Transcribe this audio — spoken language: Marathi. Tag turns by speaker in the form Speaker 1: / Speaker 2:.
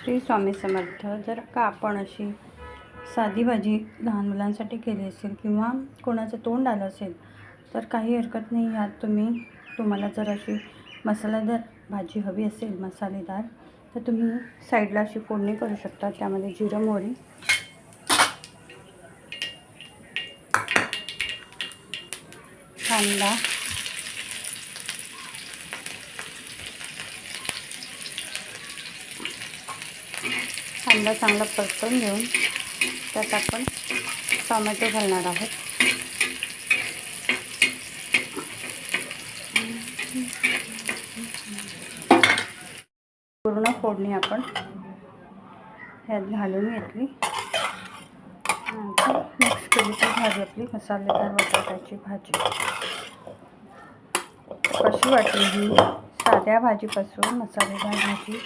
Speaker 1: श्री स्वामी समर्थ. जर का आपण अशी साधी भाजी लहान मुलांसाठी केली असेल किंवा कोणाचं तोंड आलं असेल तर काही हरकत नाही. यात तुम्हाला जर अशी मसालेदार भाजी हवी असेल मसालेदार तर तुम्ही साईडला अशी फोडणी करू शकता. त्यामध्ये जिरं मोहरी, कांदा, कांदा चांगला परतून घेऊन त्यात आपण टोमॅटो घालणार आहोत. पूर्ण फोडणी आपण ह्यात घालून घेतली. मिक्स केली तर झाली आपली मसालेदार बटाट्याची भाजी. कशी वाटली ही साध्या भाजीपासून मसालेदार भाजी?